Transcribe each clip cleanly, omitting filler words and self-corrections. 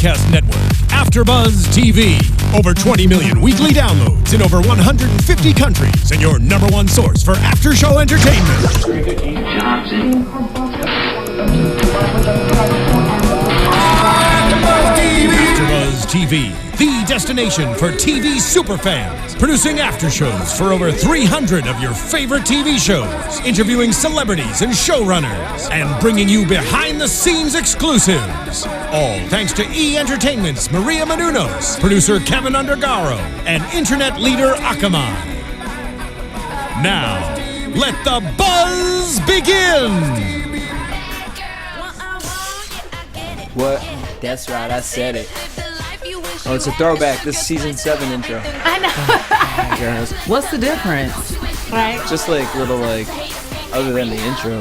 broadcast network, AFTERBUZZ TV. Over 20 million weekly downloads in over 150 countries, and your number one source for after-show entertainment. AFTERBUZZ TV, the destination for TV superfans, producing after shows for over 300 of your favorite TV shows, interviewing celebrities and showrunners, and bringing you behind-the-scenes exclusives. All thanks to E! Entertainment's Maria Menounos, producer Kevin Undergaro, and internet leader Akamai. Now, let the buzz begin! What? That's right, I said it. Oh, it's a throwback. This is season 7 intro. I know. Girls. What's the difference? Right? Just like little other than the intro.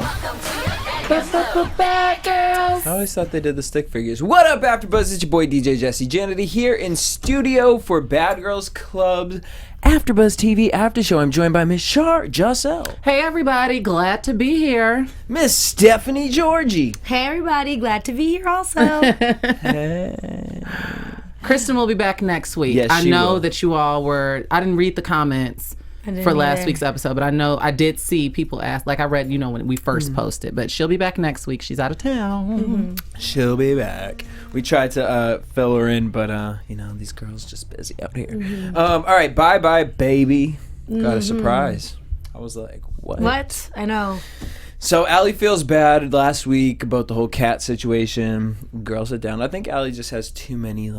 Bad girls. I always thought they did the stick figures. What up, AfterBuzz? It's your boy DJ Jesse Janedy here in studio for Bad Girls Club's AfterBuzz TV After Show. I'm joined by Miss Shar, Jossell. Hey everybody, glad to be here. Miss Stephanie Giorgi. Hey everybody, glad to be here also. Kristen will be back next week. Yes, I she know will. that you all were, I didn't read the comments for last week's episode, but I know I did see people ask, like I read, when we first posted, but she'll be back next week. She's out of town. She'll be back. We tried to fill her in, but these girls just busy out here. All right, bye baby. Got a surprise. I was like, what? What? I know. So Allie feels bad last week about the whole cat situation. Girls sit down. I think Allie just has too many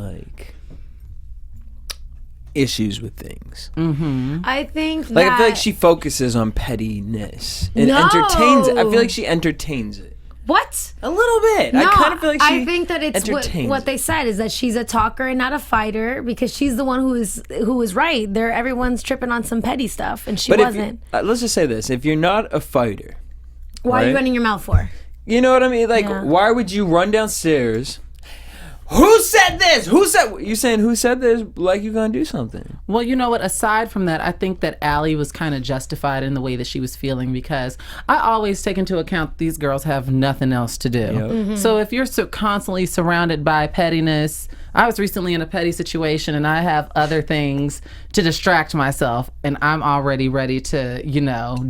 issues with things. I think I feel like she focuses on pettiness and entertains it. I feel like she entertains it. What? A little bit. No, I kind of feel like she I think that it's what they said is that she's a talker and not a fighter because she's the one who is right. Everyone's tripping on some petty stuff and she wasn't. Let's just say this. If you're not a fighter, why are you running your mouth for? You know what I mean? Why would you run downstairs? Who said this? You saying who said this? Like you're gonna do something. Well, you know what? Aside from that, I think that Allie was kind of justified in the way that she was feeling because I always take into account these girls have nothing else to do. Yep. So if you're constantly surrounded by pettiness, I was recently in a petty situation and I have other things to distract myself and I'm already ready to,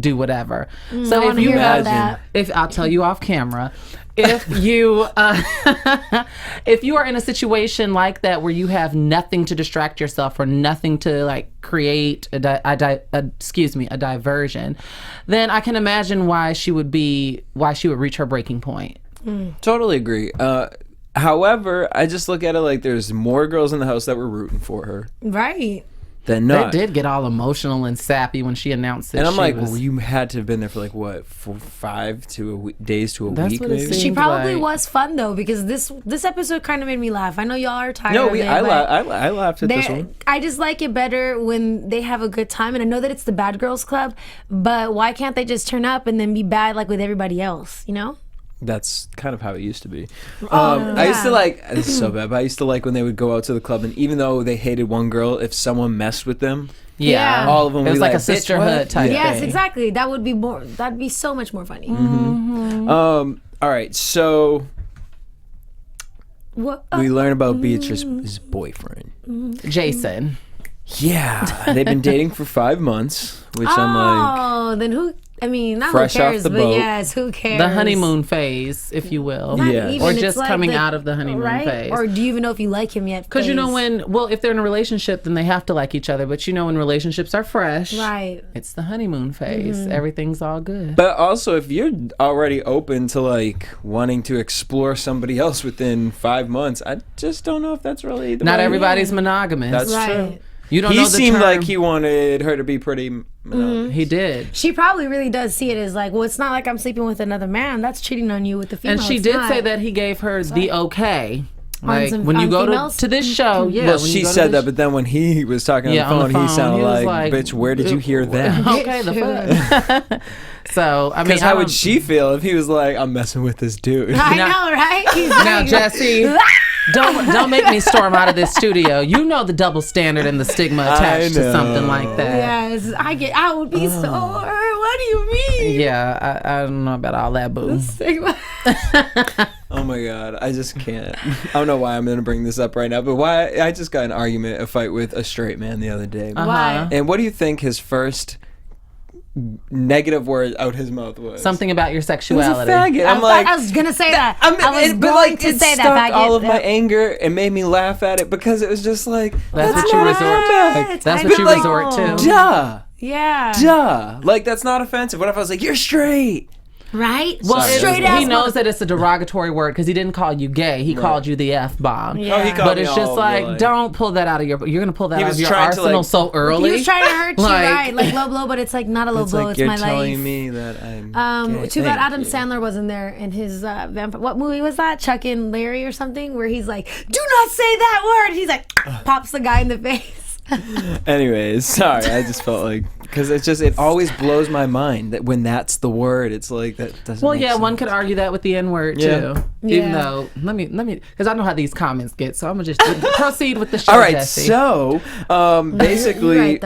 do whatever. So if you imagine, if I'll tell you off camera, if you are in a situation like that where you have nothing to distract yourself or nothing to create a diversion, then I can imagine why she would reach her breaking point. Totally agree. However, I just look at it like there's more girls in the house that were rooting for her. Right. Than not. They did get all emotional and sappy when she announced it. And I'm well, you had to have been there for 5 days to a week, what it maybe? seemed She probably like. was fun though because this episode kind of made me laugh. I know y'all are tired of it. I laughed at this one. I just like it better when they have a good time, and I know that it's the Bad Girls Club, but why can't they just turn up and then be bad like with everybody else? That's kind of how it used to be. I used to this is so bad, but I used to when they would go out to the club, and even though they hated one girl, if someone messed with them, Yeah. all of them would It was be like a "Bitch, sisterhood what?" type Yes, thing. exactly. That'd be so much more funny. All right, so What? we learn about Beatrice's boyfriend. Jason. Yeah, they've been dating for 5 months, which I'm then who? I mean, not Fresh who cares, off the but boat. yes, who cares? The honeymoon phase, if you will. Not Yeah. even, Or it's just like coming out of the honeymoon right? phase. Or do you even know if you like him yet? Because phase. if they're in a relationship, then they have to like each other. But when relationships are fresh, Right. it's the honeymoon phase. Everything's all good. But also, if you're already open to wanting to explore somebody else within 5 months, I just don't know if that's really the Not way. everybody's monogamous. That's Right. true. You don't He know the seemed term. like he wanted her to be pretty monogamous. He did. She probably really does see it as well, it's not like I'm sleeping with another man. That's cheating on you with the female. And she It's did not. say that he gave her the okay. On When you go females? to this show, yeah. Well, when you she go to said this- that, but then when he was talking Yeah, on the phone, he sounded he was like, bitch, where did you hear that? Okay, the fuck. So, I mean, Because how would she feel if he was like, I'm messing with this dude? I Now- know, right? He's Now, like- Jesse, don't make me storm out of this studio. You know the double standard and the stigma attached to something like that. Yes, I would be sore. What do you mean? Yeah, I don't know about all that, boo. Stigma. Oh my God. I just can't. I don't know why I'm going to bring this up right now, but why I just got in a fight with a straight man the other day. Why? And what do you think his first negative word out his mouth was? Something about your sexuality. He was a faggot. I'm like, I was gonna say that. I was going to say it that. Faggot, all of my anger and made me laugh at it because it was just like, That's what you not resort offensive. to. That's what you resort to. Duh. Yeah. Duh. Like, that's not offensive. What if I was like, you're straight? Right? Well, straight ass. he knows that it's a derogatory word because he didn't call you gay. He called you the F-bomb. Yeah. Oh, he called But me it's just all like, don't pull that out of your... You're going to pull that out of your trying to, arsenal like- so early. He was trying to hurt you, Like- right? Like low blow, but it's like not a low blow. It's you're my life. telling me that I'm gay. Too bad Thank Adam you. Sandler wasn't there in his vampire. What movie was that? Chuck and Larry or something, where he's like, "Do not say that word." He's like, pops the guy in the face. Anyways, sorry. I just felt like, because it always blows my mind that when that's the word, it's like, that doesn't Well, make yeah, sense. one could argue that with the N-word Yeah. too. Yeah. Even though, let me, because I know how these comments get, so I'm gonna just proceed with the show. All right, Jesse. so basically, You're right,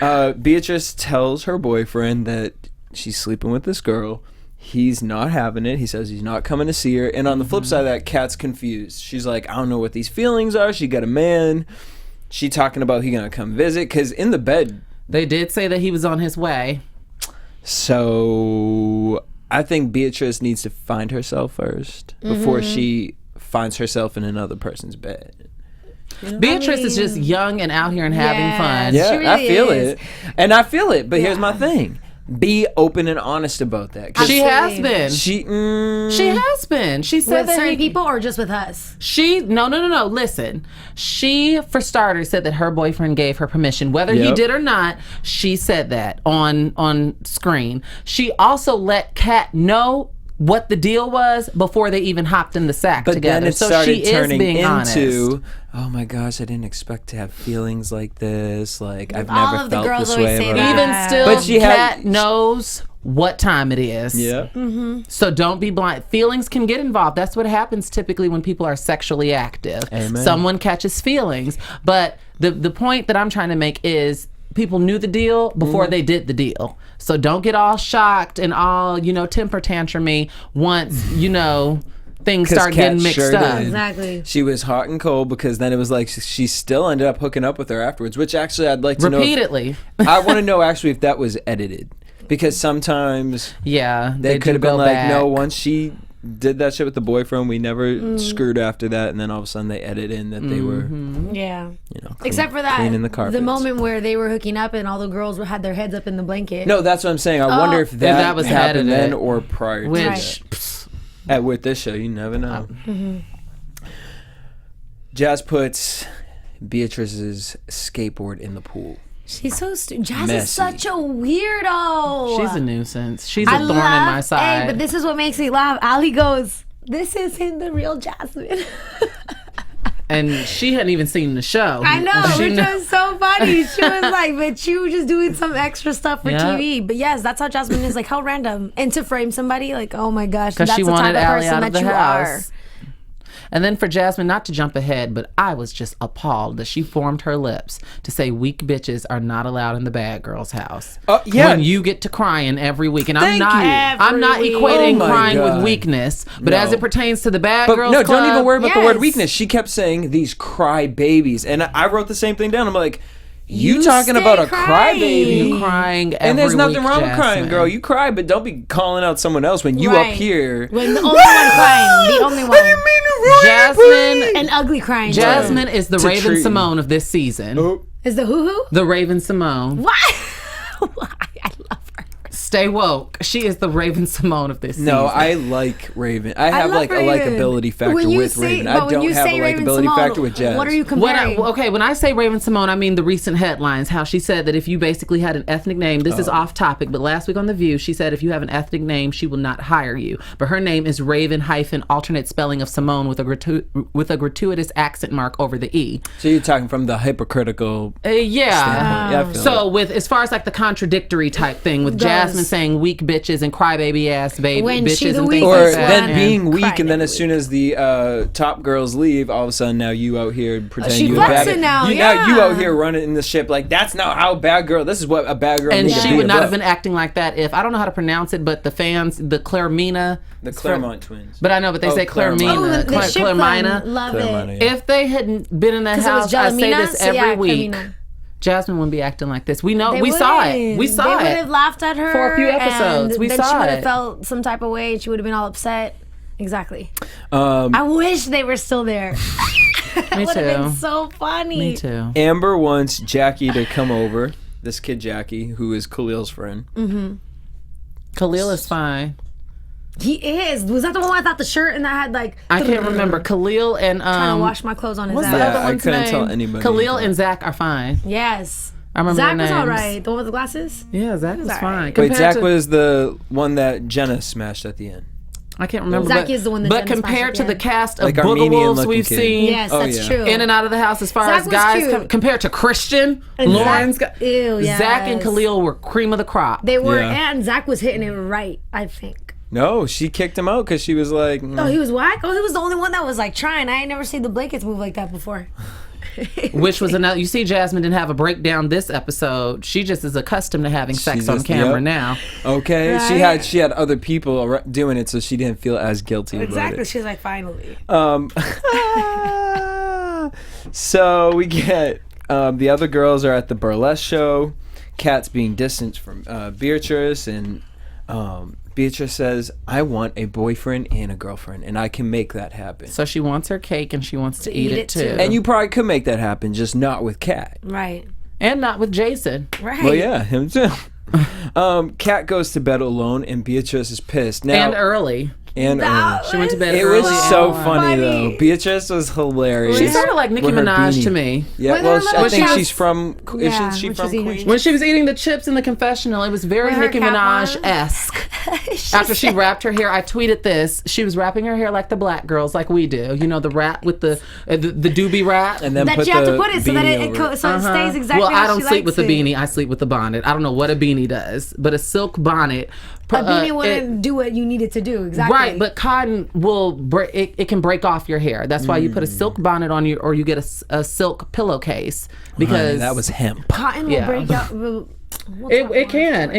though. Beatrice tells her boyfriend that she's sleeping with this girl. He's not having it. He says he's not coming to see her. And on the flip side of that, Kat's confused. She's like, I don't know what these feelings are. She got a man. She talking about he gonna come visit, because in the bed. They did say that he was on his way. So I think Beatrice needs to find herself first before she finds herself in another person's bed. Beatrice is just young and out here and having fun. Yeah, She really I feel is. it. And I feel it. But here's my thing. Be open and honest about that. 'Cause She has been. She has been. She said With that certain people or just with us? No. Listen, she, for starters, said that her boyfriend gave her permission, whether he Yep. did or not. She said that on screen. She also let Kat know what the deal was before they even hopped in the sack But together. then it so started she is turning being honest. into, oh my gosh, I didn't expect to have feelings like this. Like, I've All never of the felt girls this always way say about that. it. Even still, But she had- Kat knows what time it is. Yeah. So don't be blind. Feelings can get involved. That's what happens typically when people are sexually active. Amen. Someone catches feelings. But the point that I'm trying to make is people knew the deal before they did the deal. So don't get all shocked and all, temper tantrumy once, things start Kat getting mixed sure up. did. Exactly. She was hot and cold, because then it was like she still ended up hooking up with her afterwards, which actually I'd like to know. Repeatedly. I want to know actually if that was edited, because sometimes Yeah. they could do have been go like, back. no, once she did that shit with the boyfriend, we never screwed after that, and then all of a sudden they edit in that they were, Yeah. clean- Except for that, cleaning the carpets. moment where they were hooking up and all the girls had their heads up in the blanket. No, that's what I'm saying. I wonder if that was happened edited. then or prior to Which, that. With this show, you never know. Jazz puts Beatrice's skateboard in the pool. She's so stupid. Jazz Messy. is such a weirdo. she's a nuisance. She's a thorn in my side. Hey, but this is what makes me laugh. Ali goes, "This isn't the real Jasmine." And she hadn't even seen the show. I know, She which kn- was so funny. She was like, but you were just doing some extra stuff for Yeah. TV. But yes, that's how Jasmine is. Like, how random. And to frame somebody, like, oh my gosh, Because that's she the wanted type of Allie person out of that the you house. are. And then for Jasmine, not to jump ahead, but I was just appalled that she formed her lips to say weak bitches are not allowed in the bad girl's house. Yeah. When you get to crying every week. And Thank I'm you. not Every week. equating Oh my crying God. with weakness. But No. as it pertains to the bad But girls no, club, don't even worry about the word Yes. weakness. She kept saying these cry babies, and I wrote the same thing down. I'm like, you You talking stay about a crying. crybaby? you crying every And there's nothing week, wrong with crying, Jasmine. girl. You cry, but don't be calling out someone else when you Right. up here. When the only one crying. The only one. Jasmine, An ugly crying. Jasmine is the To Raven treat- Simone of this season. Oh. Is the hoo-hoo? The Raven Simone. What? Why? I love her. Stay woke. She is the Raven Simone of this season. No, I like Raven. I have love like a Raven. likability factor When you with say- Raven. but I when don't you have a say Raven likability Simone, factor with Jazz. What are you When comparing? when I say Raven Simone, I mean the recent headlines. How she said that if you basically had an ethnic name, this is off topic, but last week on The View, she said if you have an ethnic name, she will not hire you. But her name is Raven hyphen alternate spelling of Simone with a gratuitous accent mark over the E. So you're talking from the hypocritical Yeah. standpoint. Yeah, I feel So with as far as like the contradictory type thing with Jasmine Jasmine saying weak bitches and crybaby ass baby When she bitches the and things weakest like that. Or then one. being weak, Crying and then every as soon as the top girls leave, all of a sudden now you out here pretending She you a bad flexing now, you yeah. you out here running in the ship like that's not how a bad girl. This is what a bad girl And needs to she be would not about. have been acting like that if, I don't know how to pronounce it, but the fans, the Claremina. The Claremont twins. But I know, but they say Claremina. Oh, the ship Claremina. fun. Love Claremina, it. yeah. If they hadn't been in that 'Cause it was house, I say Jellamina, this so every yeah, week. Claremina. Jasmine wouldn't be acting like this. We know. They We saw it. wouldn't. We saw They would it. have laughed at her For a few episodes. and We then saw she would have it. felt some type of way, and she would have been all upset. Exactly. Um, I wish they were still there. Me Would have been too. so funny. Me too. Amber wants Jackie to come over. This kid Jackie, who is Khalil's friend. Khalil is fine. He is. Was that the one where I thought the shirt and that had like? I can't remember. Khalil and Trying to wash my clothes on his what's ass. the Yeah, other I one's couldn't name? tell anybody. Khalil and Zach are fine. Yes. I remember Zach their was all names. right. The one with the glasses. Yeah, Zach was all fine. right. Wait, Compared Zach to- was the one that Jenna smashed at the end. I can't remember. Zach but, is the one that But Jenna compared to smashed the at the cast of Like Booger Armenian Wolves looking we've kid. seen Yes, Oh, that's yeah. true. in and out of the house, as far Zach as was guys cute. compared to Christian, And Lauren's Zach- ew, yes. Zach and Khalil were cream of the crop. They were, Yeah. and Zach was hitting it right. I think. No, she kicked him out because she was like, Oh, he was whack. Oh, he was the only one that was like trying. I ain't never seen the blankets move like that before. Which was another. You see, Jasmine didn't have a breakdown this episode. She just is accustomed to having sex on just- camera yep. now. okay. Right. She had other people doing it, so she didn't feel as guilty Exactly. about it. She's like, finally. So we get the other girls are at the burlesque show. Kat's being distanced from Beatrice, and Beatrice says, I want a boyfriend and a girlfriend, and I can make that happen. So she wants her cake and she wants to eat it too. And you probably could make that happen, just not with Kat. Right. And not with Jason. Right. Well, yeah, him too. Kat goes to bed alone, and Beatrice is pissed. Now, And early. That She went to bed It early. was and so early. funny though. Beatrice was hilarious. She sounded like Nicki With her Minaj beanie. to me. Yeah, With well, her little I think caps. she's from. Yeah, Isn't she when from she's eating her Queens? When she was eating the chips in the confessional, it was very With her Nicki cap Minaj-esque. After she wrapped her hair, I tweeted this. She was wrapping her hair like the black girls, like we do. You know, the wrap with the doobie wrap. And then That put you have the to put it so that beanie it over so it stays exactly Well, how I don't she sleep with likes the it. beanie. I sleep with the bonnet. I don't know what a beanie does, but a silk bonnet. A beanie wouldn't do what you need it to do. Exactly. Right, but cotton will it can break off your hair. That's why you put a silk bonnet on you, or you get a silk pillowcase because Honey, that was hemp. cotton will Yeah. break out. it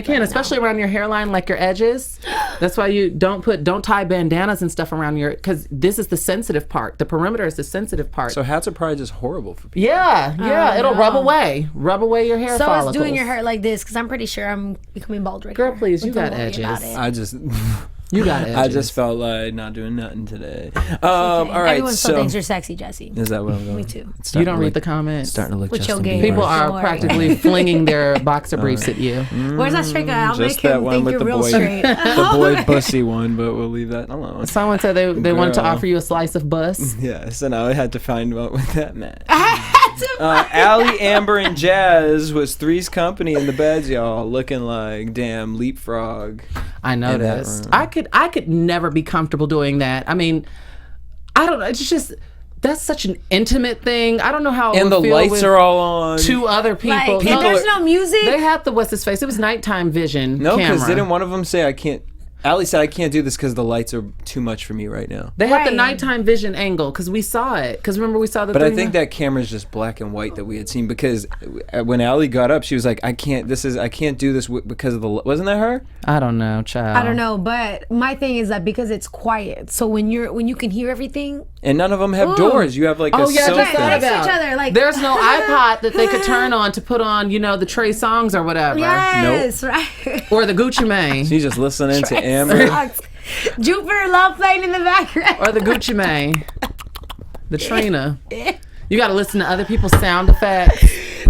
can, especially around your hairline, like your edges. That's why you don't tie bandanas and stuff around your, because this is the sensitive part. The perimeter is the sensitive part. So hats are probably just horrible for people. Yeah, it'll rub away your hair So follicles. it's doing your hair like this because I'm pretty sure I'm becoming bald right Girl, here. please, you Don't got worry edges. about it. I just, You got edges. I just felt like not doing nothing today. All right, Everyone still so thinks you're sexy, Jesse. is that what I'm going? Me too. It's You starting don't to read look- the comments. Starting to look With your Justin game. Bieber. People Don't are worry. practically flinging their boxer briefs at you. Where's that straight guy? I'll Just make that him one think with you're the real boy, straight. the boy bussy one, but we'll leave that alone. Someone said they wanted to Girl. offer you a slice of bus. Yeah, so now I had to find out what that meant. Allie, Amber, and Jazz was Three's Company in the beds, y'all, looking like damn leapfrog. I in that noticed. room. I could never be comfortable doing that. I mean, I don't know. It's just that's such an intimate thing. I don't know how. It And would the feel lights with are all on. two other people. Like, People and there's are- no music. They had the what's his face. It was nighttime vision. No, because camera. didn't one of them say I can't? Allie said I can't do this because the lights are too much for me right now. They had the Right. nighttime vision angle because we saw it. Because remember we saw the. But I three think that camera's just black and white that we had seen because when Allie got up, she was like, I can't do this because of the. Wasn't that her? I don't know, child. I don't know, but my thing is that because it's quiet, so when you can hear everything, And none of them have Ooh. doors. You have like Oh a yeah, I sofa. just thought Next to about. each other, like- There's no iPod that they could turn on to put on, the Trey songs or whatever, yes, right. or the Gucci Mane, She's just listening to Amber. Sucks. Jupiter Love playing in the background. or the Gucci Mane, the Trina. You got to listen to other people's sound effects.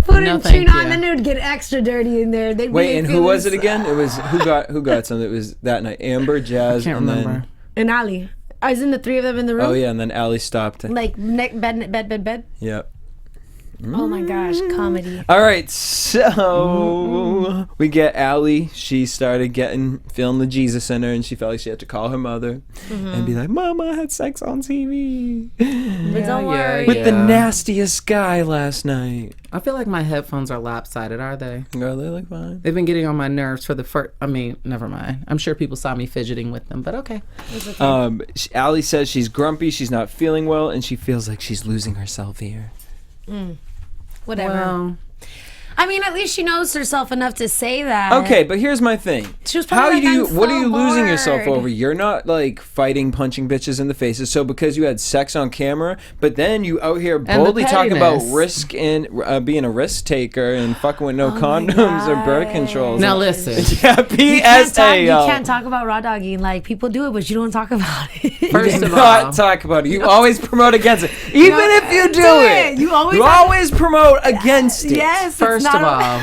Put No, in thank tune on, you. then it would get extra dirty in there. They'd Wait, be and who feeling was it so- again? It was who got something. It was that night. Amber, Jazz, Can't and remember. then And Ali. Isn't the three of them in the room? oh yeah, and then Allie stopped. Like bed. Yep. Oh my gosh, comedy. All right, so we get Allie. She started feeling the Jesus in her, and she felt like she had to call her mother and be like, "Mama, I had sex on TV But don't worry. with the nastiest guy last night." I feel like my headphones are lopsided, are they? Girl, they look fine. They've been getting on my nerves for the first... I mean, never mind. I'm sure people saw me fidgeting with them, but okay. Allie says she's grumpy, she's not feeling well, and she feels like she's losing herself here. Whatever. Well, I mean, at least she knows herself enough to say that. Okay, but here's my thing. She was probably what are you losing yourself bored. over? You're not like fighting, punching bitches in the faces. So because you had sex on camera, but then you out here boldly talking about risk and being a risk taker and fucking with no condoms or birth controls. now listen. Yeah, PSA. You can't talk about raw dogging. Like, people do it, but you don't talk about it. First You of not all, talk about it. You always promote against it, even if you do it. You You always promote against it. Yes. first of all,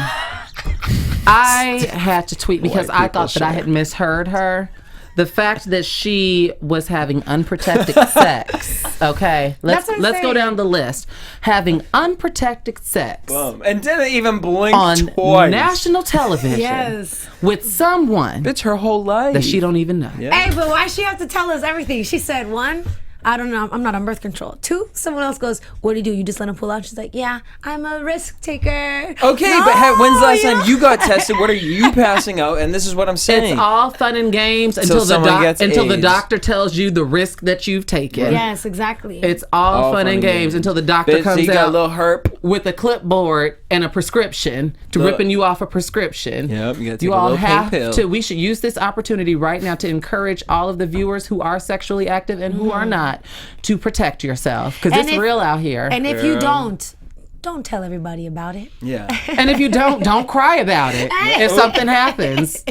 I had to tweet because White I thought that I had misheard her. The fact that she was having unprotected sex. Okay, let's what I'm go saying. down the list. Having unprotected sex And didn't even blink on twice. national television Yes. with someone It's her whole life. that she don't even know. Yeah. Hey, but why she have to tell us everything? She said, 1, I don't know, I'm not on birth control. 2, someone else goes, what do? You just let him pull out? She's like, yeah, I'm a risk taker. Okay, No, but when's the last time you got tested? What are you passing out? And this is what I'm saying. It's all fun and games until someone gets the AIDS. doctor tells you the risk that you've taken. Yes, exactly. It's all fun and games until the doctor Bitch, comes you got a out little herp. with a clipboard and a prescription to ripping you off a prescription. Yep, you gotta take You a all little pink have pill. to. We should use this opportunity right now to encourage all of the viewers who are sexually active and who are not to protect yourself, because And it's if- real out here. and if you don't tell everybody about it. Yeah. And if you don't cry about it. If something happens,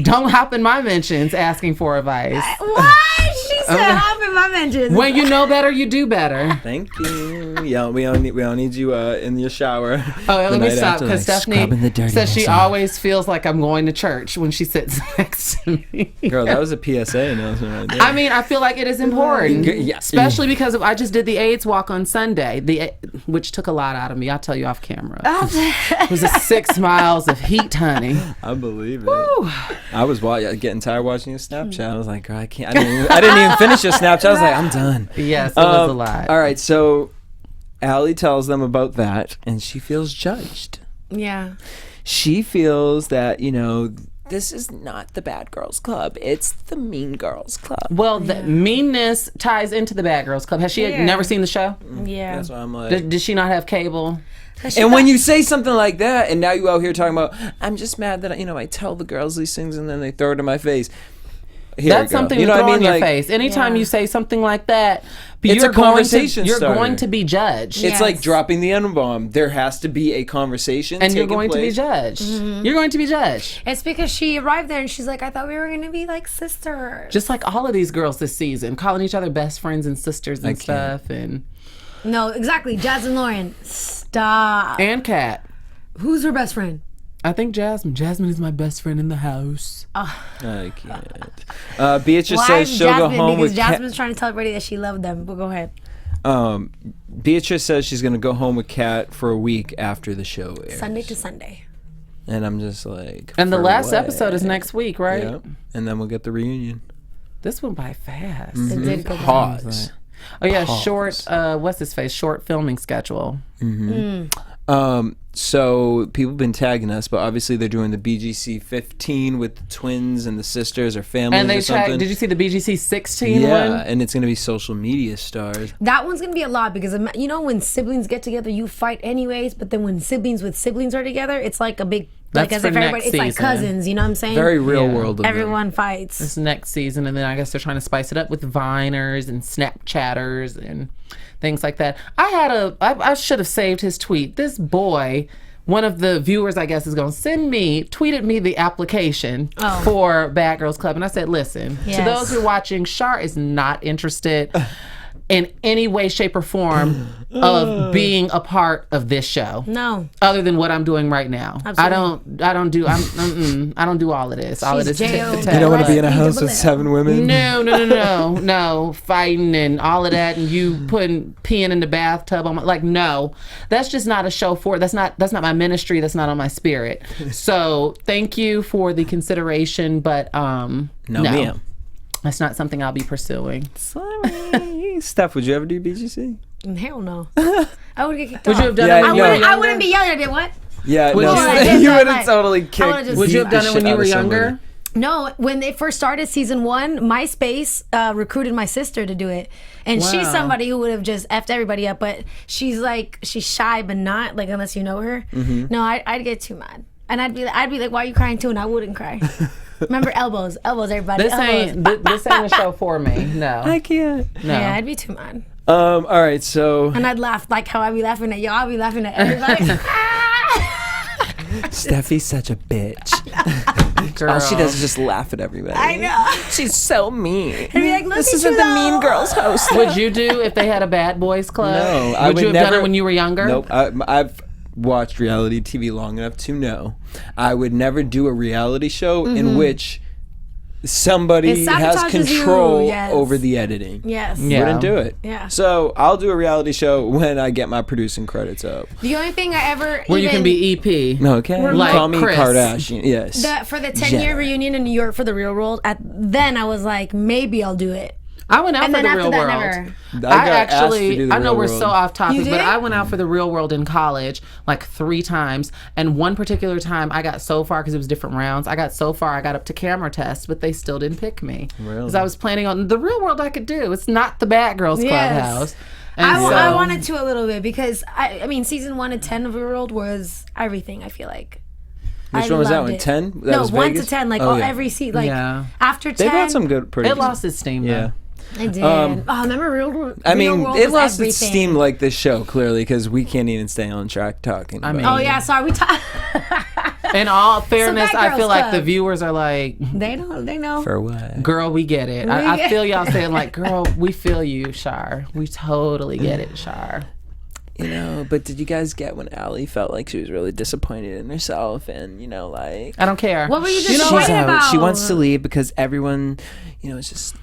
don't hop in my mentions asking for advice. What? She said, hop in my mentions. When you know better, you do better. Thank you. Yeah, we don't need you in your shower. Oh, the let me night stop, after, because like, scrubbing the Stephanie says dirtiness she off. always feels like I'm going to church when she sits next to me. Girl, that was a PSA announcement right there. I mean, I feel like it is important, Yeah. especially because I just did the AIDS walk on Sunday, which took a lot out of me. I'll tell you off camera. It was 6 miles of heat, honey. I believe it. I was getting tired watching your Snapchat. I was like, girl, I can't. I didn't even finish your Snapchat. I was like, I'm done. Yes, it was a lot. All right, so Allie tells them about that, and she feels judged. Yeah. She feels that, this is not the bad girls club. It's the mean girls club. Well, the meanness ties into the Bad Girls Club. Has she never seen the show? Yeah. That's why I'm like. Did she not have cable? And when you say something like that, and now you out here talking about, I'm just mad that I tell the girls these things and then they throw it in my face. Here That's we go. something You to know throw what I in mean? your Like, face. Anytime you say something like that, It's a conversation You're starter. going to be judged. It's like Yes. dropping the N-bomb. There has to be a conversation And you're taking going to be place. judged. You're going to be judged. It's because she arrived there and she's like, I thought we were going to be like sisters. Just like all of these girls this season, calling each other best friends and sisters and stuff. And No, exactly. Jazz and Lauren. Stop. Kat. Who's her best friend? I think Jasmine. Jasmine is my best friend in the house. I can't. Beatrice Why says is she'll Jasmine? go home Because with Jasmine's trying to tell everybody that she loved them. But go ahead. Beatrice says she's going to go home with Kat for a week after the show airs. Sunday to Sunday. And I'm just like... And the for last what? episode is next week, right? Yep. And then we'll get the reunion. This went by fast. It did go down. Pause. Oh yeah, short. What's his face? Short filming schedule. So people have been tagging us, but obviously they're doing the BGC 15 with the twins and the sisters or families And they or something. tagged. Did you see the BGC 16 yeah, one? and it's going to be social media stars. That one's going to be a lot because, when siblings get together, you fight anyways. But then when siblings with siblings are together, it's like a big... That's as for if next everybody... It's like season. cousins, you know what I'm saying? Very real Yeah. world of them. Everyone fights. This next season, and then I guess they're trying to spice it up with Viners and Snapchatters and things like that. I should have saved his tweet. This boy, one of the viewers, I guess, is going to tweeted me the application for Bad Girls Club. And I said, listen, to Yes. those who are watching, Shar is not interested. in any way, shape, or form of being a part of this show. No. Other than what I'm doing right now. Absolutely. I don't do all of this. All of this. You don't want to be in a house with 7 women? No. Fighting and all of that, and you peeing in the bathtub. I'm like, no, that's just not a show for. That's not my ministry. That's not on my spirit. So thank you for the consideration, but no, ma'am. That's not something I'll be pursuing. Sorry. Steph, would you ever do BGC? Hell no. I would get kicked Would off. you have done it when you were younger? I wouldn't be young. I'd be what? Yeah, Would you would have totally kicked. Would you have done it when you were younger? No, when they first started season 1, MySpace recruited my sister to do it. And she's somebody who would have just effed everybody up, but she's shy, but not, like, unless you know her. Mm-hmm. No, I'd get too mad. And I'd be like, why are you crying too? And I wouldn't cry. Remember elbows, everybody. This ain't a show for me. No, I can't. No. Yeah, I'd be too mad. All right, so. And I'd laugh like how I'd be laughing at y'all. I'd be laughing at everybody. Steffi's such a bitch. Girl. All she does is just laugh at everybody. I know. She's so mean. I'd be like, This isn't the Mean Girls host. Would you do if they had a Bad Boys Club? No, Would you have done it when you were younger? Nope. I've watched reality TV long enough to know I would never do a reality show in which somebody has control over the editing. Yes. Yeah. Wouldn't do it. Yeah. So I'll do a reality show when I get my producing credits up. The only thing I ever Where you can be EP. Okay. Like Call me Chris. Kardashian. Yes. for the 10-year reunion in New York for The Real World. Then I was like, maybe I'll do it. I went out And for then The Real after that, World. never. I know we're so off topic, You did? but I went out for The Real World in college like 3 times. And one particular time I got so far, because it was different rounds, I got so far I got up to camera test, but they still didn't pick me. Really? Because I was planning on The Real World I could do. It's not the Bad Girls Clubhouse. And I wanted to a little bit because, I mean, season 1 and 10 of The Real World was everything, I feel like. Which one was that one? 10? No, 1 to 10, like every season. Like after 10. They've had some good It lost its steam, though. I did. Remember Real World? I mean, Real World it lost everything. its steam like this show, clearly, because we can't even stay on track talking about Oh, yeah, sorry. In all fairness, Bad I feel Girls like Club. the viewers are like, They know. For what? girl, we get it. I feel y'all saying like, girl, we feel you, Shar. We totally get it, Shar. You know, but did you guys get when Allie felt like she was really disappointed in herself and, you know, like... I don't care. What were you she's disappointed out. about? She wants to leave because everyone, you know, is just...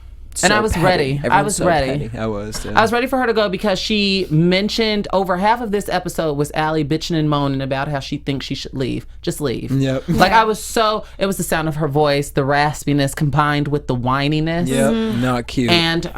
And so I was petty. ready. Everyone's I was so ready. petty. I was, too. I was ready for her to go because she mentioned over half of this episode was Allie bitching and moaning about how she thinks she should leave. Just leave. Yep. Like it was the sound of her voice, the raspiness combined with the whininess. Yep. Not cute. And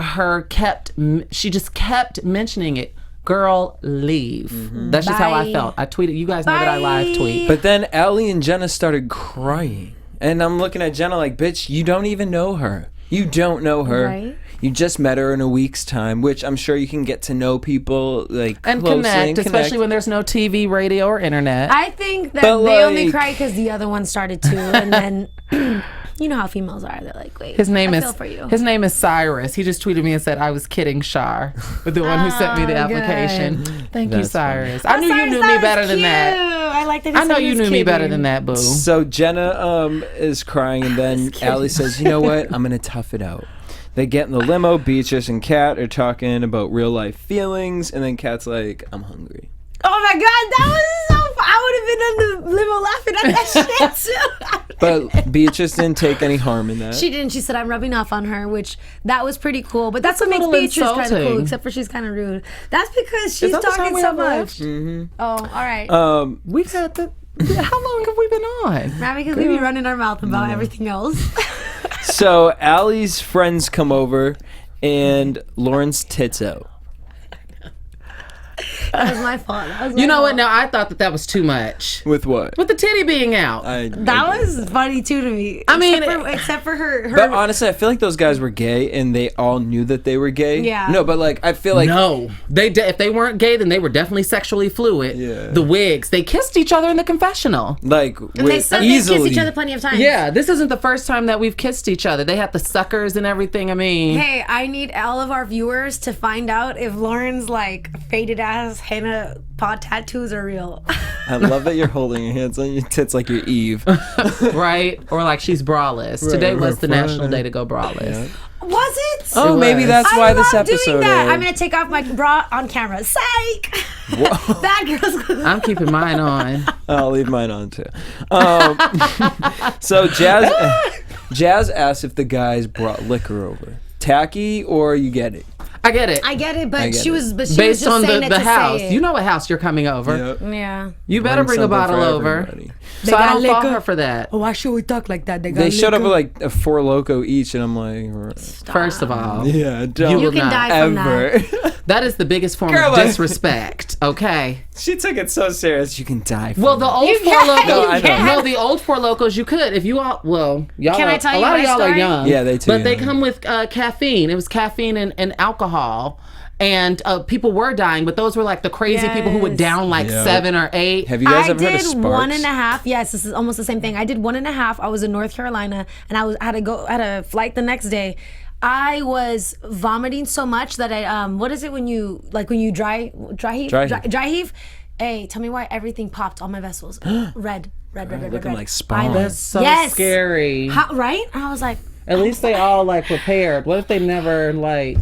she just kept mentioning it. Girl, leave. That's just how I felt. I tweeted. You guys know that I live tweet. But then Allie and Jenna started crying. And I'm looking at Jenna like, bitch, you don't even know her. You don't know her. Right. You just met her in a week's time, which I'm sure you can get to know people like and closely connect, especially when there's no TV, radio, or internet. I think that But, they only like- cried because the other one started too, and then you know how females are. They're like, wait, His name I is feel for you. His name is Cyrus. He just tweeted me and said I was kidding, Shar, with the one who sent me the application. Thank you, That's Cyrus. I knew you knew me better than that. I like that. I know you knew me better than that, boo. So Jenna is crying, and then Allie says, you know what? I'm going to tough it out. They get in the limo. Beatrice and Kat are talking about real life feelings, and then Kat's like, I'm hungry. Oh my god, that was so I would have been on the limo laughing at that shit too. But Beatrice didn't take any harm in that. She didn't. She said I'm rubbing off on her, which that was pretty cool. But that's what makes little Beatrice kind of cool, insulting. except for she's kind of rude. That's because she's that the time talking we so have much. left? Mm-hmm. Oh, all right. We've had the. How long have we been on? Not because we be running our mouth about everything else. So Allie's friends come over, and Lauren's tits out. That was my fault. You know what? Now I thought that was too much. With what? With the titty being out. That was funny too to me. I mean, except for her. But honestly, I feel like those guys were gay, and they all knew that they were gay. Yeah. No, but like I feel like no, if they weren't gay, then they were definitely sexually fluid. Yeah. The wigs, they kissed each other in the confessional. like and they said easily. they kissed each other plenty of times. Yeah, this isn't the first time that we've kissed each other. They had the suckers and everything. I mean, Hey, I need all of our viewers to find out if Lauren's like faded ass henna paw tattoos are real. I love that you're holding your hands on your tits like you're Eve. right? Or like she's braless. Today was the National Day to go braless. Yeah. Was it? What? Oh, maybe that's I why this love doing episode that. is. I'm gonna take off my bra on camera. Psych. Bad girls. I'm keeping mine on. I'll leave mine on too. So Jazz asked if the guys brought liquor over. Tacky or you get it? I get it. I get it, but she was Based just on saying it the to house. say it. You know what house you're coming over. Yep. Yeah. You better bring a something bottle for over. everybody. So I don't fault her for that. Why should we talk like that? They showed up with like a 4 Loco each, and I'm like, First of all, yeah, don't You can not die from that. ever. that is the biggest form Girl, of disrespect. Okay. She took it so serious. You can die. From Well, the old You Four can't, Locos. you I know. can't. No, the old Four Locos. You could if you all. Well, y'all. Can I are, tell a you lot of my y'all are story? young. Yeah, they too But they young. come with caffeine. It was caffeine and alcohol. And people were dying, but those were like the crazy people who would Yes. down like Yep. 7 or 8. Have you guys I ever heard of did Sparks? 1.5. Yes, this is almost the same thing. I did 1.5. I was in North Carolina, and I had a flight the next day. I was vomiting so much that I what is it when you dry heave? Dry heave. Hey, tell me why everything popped on my vessels. red. Looking like I Spawn. was- That's so Yes. scary. How, right? I was like, At least they all like prepared. What if they never like?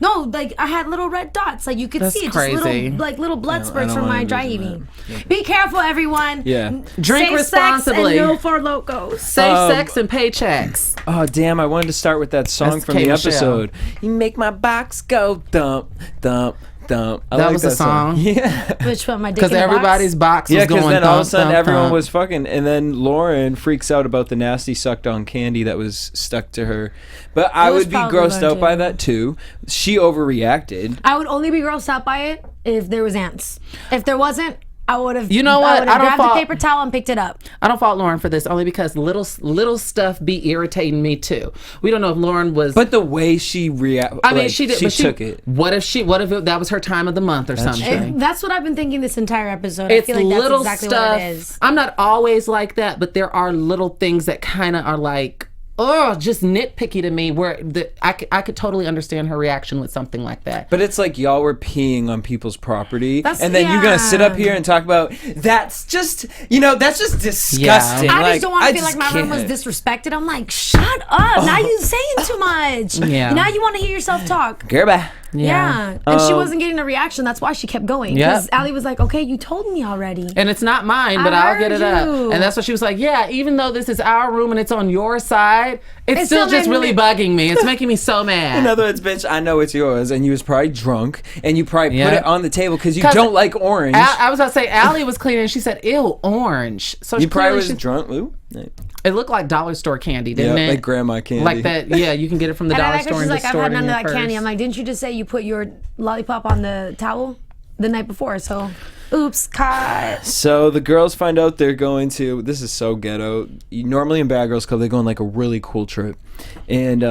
no, like I had little red dots, like you could That's see it, crazy. just little blood spurts don't from wanna my dry envision heaving. Be careful, everyone. Yeah. Drink Safe responsibly. Sex and no for locos. Safe sex and paychecks. Oh damn! I wanted to start with that song That's from K. the Michelle. episode. You make my box go thump, thump, thump. I That like was a song? Yeah. Which one? My dick Because in a box? everybody's box was Yeah, because going. then all of a thump, sudden thump, everyone thump. was fucking, and then Lauren freaks out about the nasty sucked on candy that was stuck to her. But I was would be probably grossed going out by to. that too. She overreacted. I would only be grossed out by it if there was ants. If there wasn't, I would have. You know what? I would I have don't grabbed fault- the paper towel and picked it up. I don't fault Lauren for this only because little stuff be irritating me too. We don't know if Lauren was. But the way she reacted, I mean, she did. She but took it. What if that was her time of the month or something? That's what I've been thinking this entire episode. It's I feel like that's little exactly stuff. what it is. I'm not always like that, but there are little things that kind of are like, oh, just nitpicky to me. Where I could totally understand her reaction with something like that. But it's like y'all were peeing on people's property, That's- and then you're gonna sit up yeah. here and talk about that's just disgusting. I Like, just don't want to feel like just my room was can't. disrespected. I'm like, shut up. Now you saying too much. Yeah. Now you want to hear yourself talk. Girl, bye. Yeah. And she wasn't getting a reaction. That's why she kept going. Because Yep. Allie was like, okay, you told me already. And it's not mine, but I I'll get heard it up. you. And that's what she was like, yeah, even though this is our room and it's on your side, it's still still just made really me- bugging me. It's making me so In mad. other words, bitch, I know it's yours, and you was probably drunk, and you probably Yeah. put it on the table because you 'Cause don't like orange. I was about to say, Allie was cleaning and she said, ew, orange. So you probably clearly was she- drunk. Ooh. It looked like dollar store candy, Yeah, didn't it? like grandma candy. Like that, yeah, you can get it from the And I dollar like her. store She's and like, just I've store had it in none of your that candy. purse. I'm like, didn't you just say you put your lollipop on the towel the night before? So, oops, caught. So the girls find out they're going to. This is so ghetto. Normally in Bad Girls Club, they go on like a really cool trip, and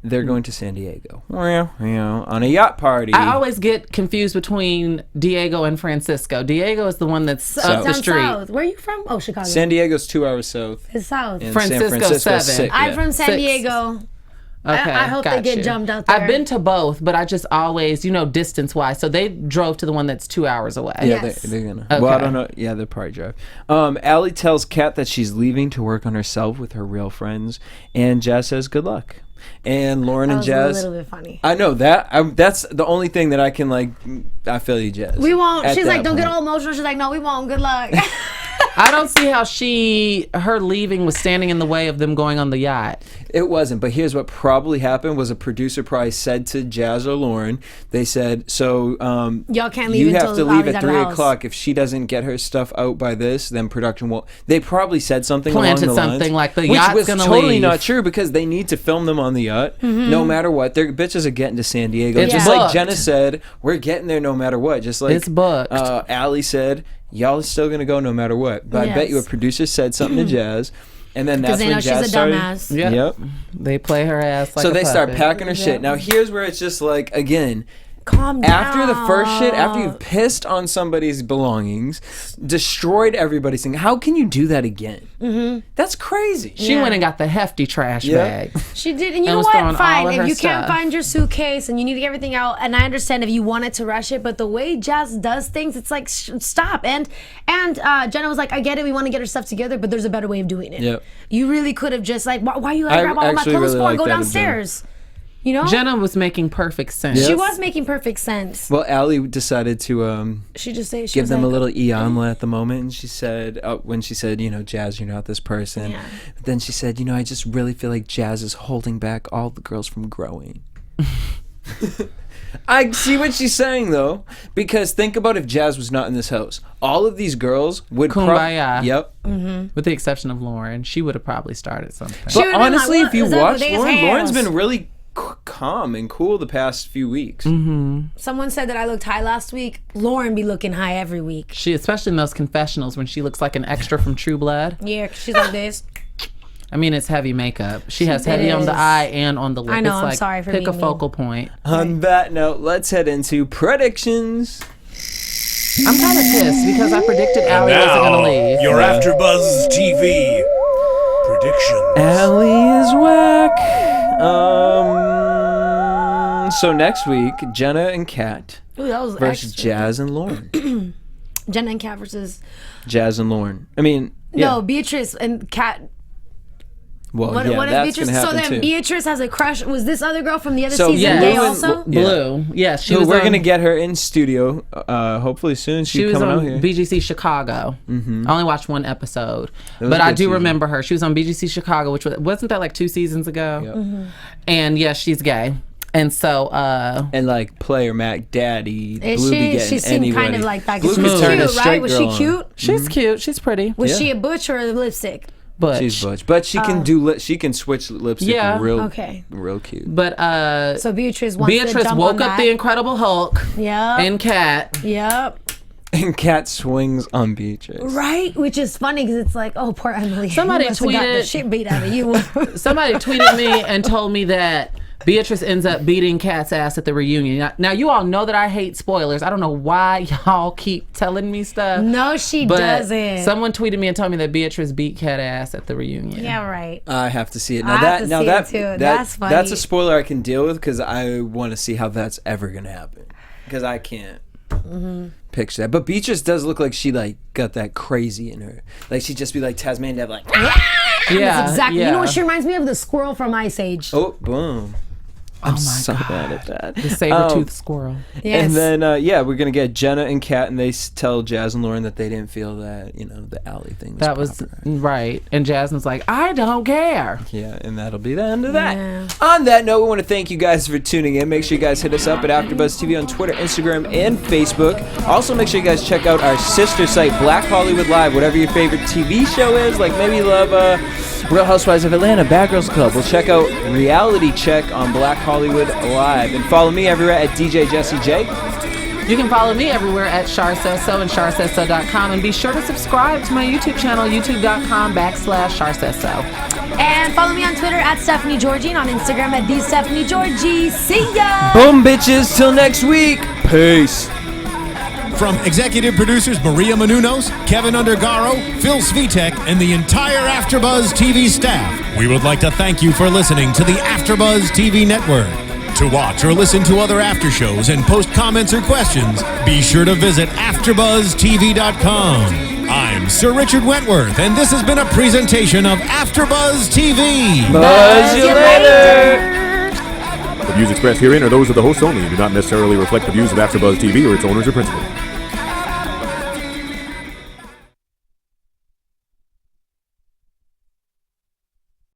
they're going to San Diego on a yacht party. I always get confused between Diego and Francisco. Diego is the one that's up the Down street. south. Where are you from? Oh, Chicago. San Diego's 2 hours south. It's south. And Francisco, San Francisco's 7. 6. I'm from San 6. Diego. Okay, I hope they got get you. jumped out there. I've been to both, but I just always, distance wise. So they drove to the one that's 2 hours away. Yeah, Yes. they're gonna. Okay. Well, I don't know. Yeah, they'll probably drive. Allie tells Kat that she's leaving to work on herself with her real friends, and Jazz says good luck. And Lauren That and was Jazz. a little bit funny. I know that. That's the only thing that I can like. I feel you, Jazz. We won't. At She's that like, don't get point. all emotional. She's like, no, we won't. Good luck. I don't see how her leaving was standing in the way of them going on the yacht. It wasn't, but here's what probably happened: was a producer probably said to Jazz or Lauren, they said, "So Y'all can't leave you have until to leave Ollie's at out of the 3 house." o'clock. If she doesn't get her stuff out by this, then production won't." They probably said something Planted along the something lines, like the which yacht's was gonna totally leave. not true because they need to film them on the yacht, Mm-hmm. no matter what. Their bitches are getting to San Diego, It's just like booked. Jenna said, we're getting there no matter what. Just like It's booked. Allie said, y'all are still gonna go no matter what. But I bet you a Yes. producer said something to Jazz. And then that's they when know she's Jazz a started. dumbass. Yep. Yep. They play her ass like So a they start puppet. packing her shit. Now here's where it's just like, again, Calm down. after the first shit, after you've pissed on somebody's belongings, destroyed everybody's thing, how can you do that again? Mm-hmm. That's crazy. She went and got the hefty trash Yeah. bag. She did, and you And know was what? throwing all Fine, of if her you can't stuff. find your suitcase and you need to get everything out, and I understand if you wanted to rush it, but the way Jazz does things, it's like stop. And Jenna was like, I get it, we want to get our stuff together, but there's a better way of doing it. Yep. You really could have just like, why you I grab all my actually clothes really for? like Go that of Jenna. downstairs. You know, Jenna was making perfect sense. she was making perfect sense. Well, Allie decided to She just say give them a little Iyanla at the moment, and she said when she said, Jazz, you're not this person. Yeah. But then she said, I just really feel like Jazz is holding back all the girls from growing. I see what she's saying though, because think about if Jazz was not in this house, all of these girls would Kumbaya. Yep. With the exception of Lauren, she would have probably started something. But honestly, like, if you is that watch the biggest Lauren's hands? been really calm and cool the past few weeks. Someone said that I looked high last week. Lauren be looking high every week. She, especially in those confessionals when she looks like an extra from True Blood. Yeah, she's like this. I mean, it's heavy makeup. She has heavy on the eye and on the lip. I know, It's I'm like, sorry for pick a being focal point. On that note, let's head into predictions. I'm kind of pissed because I predicted Allie wasn't Now, going to leave. your AfterBuzz TV predictions. Allie is whack. So next week, Jenna and Kat Ooh, that was versus extra. Jazz and Lauren. Jenna and Kat versus Jazz and Lauren. I mean, yeah. no, Beatrice and Kat. Well, What, yeah, what if that's Beatrice? gonna So happen then too. Beatrice has a crush. Was this other girl from the other So, season yeah, gay Blue and- also? Blue. Yeah, she So was we're on, gonna get her in studio. Hopefully soon. She She's was coming on out here. BGC Chicago. I only watched one episode, was a but I good do season. remember her. She was on BGC Chicago, which wasn't that like 2 seasons ago? Yep. And yeah, she's gay. And so, And like player Mac Daddy, Is Blue be she? getting She seemed anybody. kind of like that. Blue She could was turn a cute, straight right? Was she girl on. cute? she's cute. She's pretty. Was Yeah. she a butch or a lipstick? But She's butch, but she can do. She can switch lipstick. Yeah. Real. Okay. Real cute. But So Beatrice wants to Beatrice jump woke on up that. the Incredible Hulk Yep. and Cat. Yep. And Kat swings on Beatrice. Right, which is funny because it's like, oh, poor Emily. Somebody you must have got the tweeted- shit beat out of you. Somebody tweeted me and told me that Beatrice ends up beating Kat's ass at the reunion. Now you all know that I hate spoilers. I don't know why y'all keep telling me stuff. No, she But doesn't. someone tweeted me and told me that Beatrice beat Cat ass at the reunion. Yeah, right. I have to see it. I Now have that to now see that, it too. that That's funny. that's a spoiler I can deal with because I want to see how that's ever gonna happen. Because I can't picture that. But Beatrice does look like she like got that crazy in her. Like she'd just be like Tasmanian Dev, like Yeah, Exactly. yeah. You know what she reminds me of? The squirrel from Ice Age. oh boom. I'm so bad at that. The saber-toothed squirrel. Yes. And then we're gonna get Jenna and Kat, and they tell Jazz and Lauren that they didn't feel that the Allie thing was That was proper. right. And Jasmine's like, I don't care. Yeah, and that'll be the end of that. Yeah. On that note, we want to thank you guys for tuning in. Make sure you guys hit us up at AfterBuzz TV on Twitter, Instagram, and Facebook. Also, make sure you guys check out our sister site, Black Hollywood Live. Whatever your favorite TV show is, like maybe you love Real Housewives of Atlanta, Bad Girls Club. We'll check out Reality Check on Black Hollywood Live. And follow me everywhere at DJ Jesse J. You can follow me everywhere at Shar Says So and SharSaysSo.com. And be sure to subscribe to my YouTube channel, youtube.com/Shar Says So. And follow me on Twitter at Stephanie Giorgi and on Instagram at the Stephanie Giorgi. See ya! Boom, bitches. Till next week. Peace. From executive producers Maria Menounos, Kevin Undergaro, Phil Svitek, and the entire AfterBuzz TV staff, we would like to thank you for listening to the AfterBuzz TV network. To watch or listen to other after shows and post comments or questions, be sure to visit AfterBuzzTV.com. I'm Sir Richard Wentworth, and this has been a presentation of AfterBuzz TV. Buzz you later. The views expressed herein are those of the hosts only and do not necessarily reflect the views of AfterBuzz TV or its owners or principals.